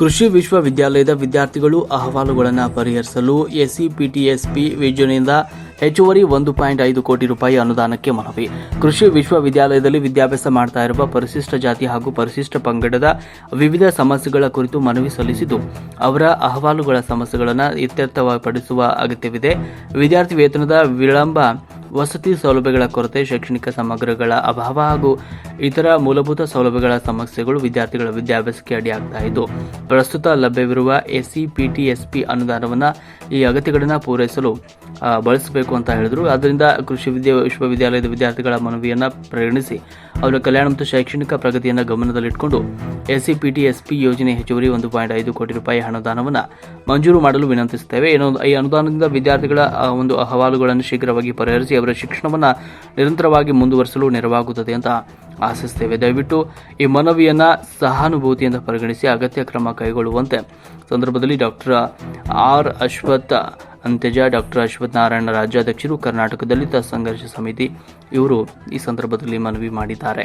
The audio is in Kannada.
ಕೃಷಿ ವಿಶ್ವವಿದ್ಯಾಲಯದ ವಿದ್ಯಾರ್ಥಿಗಳು ಅಹವಾಲುಗಳನ್ನು ಪರಿಹರಿಸಲು ಎಸ್ಸಿಪಿಟಿಎಸ್ಪಿ ಯೋಜನೆಯಿಂದ ಹೆಚ್ಚುವರಿ 1.5 ಕೋಟಿ ರೂಪಾಯಿ ಅನುದಾನಕ್ಕೆ ಮನವಿ. ಕೃಷಿ ವಿಶ್ವವಿದ್ಯಾಲಯದಲ್ಲಿ ವಿದ್ಯಾಭ್ಯಾಸ ಮಾಡ್ತಾ ಇರುವ ಪರಿಶಿಷ್ಟ ಜಾತಿ ಹಾಗೂ ಪರಿಶಿಷ್ಟ ಪಂಗಡದ ವಿವಿಧ ಸಮಸ್ಯೆಗಳ ಕುರಿತು ಮನವಿ ಸಲ್ಲಿಸಿದ್ದು, ಅವರ ಅಹವಾಲುಗಳ ಸಮಸ್ಯೆಗಳನ್ನು ಇತ್ಯರ್ಥಪಡಿಸುವ ಅಗತ್ಯವಿದೆ. ವಿದ್ಯಾರ್ಥಿ ವೇತನದ ವಿಳಂಬ, ವಸತಿ ಸೌಲಭ್ಯಗಳ ಕೊರತೆ, ಶೈಕ್ಷಣಿಕ ಸಮಗ್ರಗಳ ಅಭಾವ ಹಾಗೂ ಇತರ ಮೂಲಭೂತ ಸೌಲಭ್ಯಗಳ ಸಮಸ್ಯೆಗಳು ವಿದ್ಯಾರ್ಥಿಗಳ ವಿದ್ಯಾಭ್ಯಾಸಕ್ಕೆ ಅಡ್ಡಿಯಾಗ್ತಾ ಇದ್ದು, ಪ್ರಸ್ತುತ ಲಭ್ಯವಿರುವ ಎಸ್ಸಿಪಿಟಿಎಸ್ಪಿ ಅನುದಾನವನ್ನು ಈ ಅಗತ್ಯಗಳನ್ನು ಪೂರೈಸಲು ಬಳಸಬೇಕು ಅಂತ ಹೇಳಿದರು. ಆದ್ದರಿಂದ ಕೃಷಿ ವಿಶ್ವವಿದ್ಯಾಲಯದ ವಿದ್ಯಾರ್ಥಿಗಳ ಮನವಿಯನ್ನು ಪರಿಗಣಿಸಿ ಅವರ ಕಲ್ಯಾಣ ಮತ್ತು ಶೈಕ್ಷಣಿಕ ಪ್ರಗತಿಯನ್ನು ಗಮನದಲ್ಲಿಟ್ಟುಕೊಂಡು ಎಸ್ಸಿಪಿಟಿಎಸ್ಪಿ ಯೋಜನೆ ಹೆಚ್ಚುವರಿ 1.5 ಕೋಟಿ ರೂಪಾಯಿ ಅನುದಾನವನ್ನು ಮಂಜೂರು ಮಾಡಲು ವಿನಂತಿಸುತ್ತೇವೆ. ಈ ಅನುದಾನದಿಂದ ವಿದ್ಯಾರ್ಥಿಗಳ ಒಂದು ಅಹವಾಲುಗಳನ್ನು ಶೀಘ್ರವಾಗಿ ಪರಿಹರಿಸಿ ಅವರ ಶಿಕ್ಷಣವನ್ನು ನಿರಂತರವಾಗಿ ಮುಂದುವರಿಸಲು ನೆರವಾಗುತ್ತದೆ ಅಂತ ಆಶಿಸುತ್ತೇವೆ. ದಯವಿಟ್ಟು ಈ ಮನವಿಯನ್ನು ಸಹಾನುಭೂತಿಯಿಂದ ಪರಿಗಣಿಸಿ ಅಗತ್ಯ ಕ್ರಮ ಕೈಗೊಳ್ಳುವಂತೆ ಸಂದರ್ಭದಲ್ಲಿ ಡಾಕ್ಟರ್ ಆರ್ ಅಶ್ವಥ್ ಅಂತೆಜ, ಡಾಕ್ಟರ್ ಅಶ್ವಥ್ ನಾರಾಯಣ, ರಾಜ್ಯಾಧ್ಯಕ್ಷರು, ಕರ್ನಾಟಕ ದಲಿತ ಸಂಘರ್ಷ ಸಮಿತಿ, ಇವರು ಈ ಸಂದರ್ಭದಲ್ಲಿ ಮನವಿ ಮಾಡಿದ್ದಾರೆ.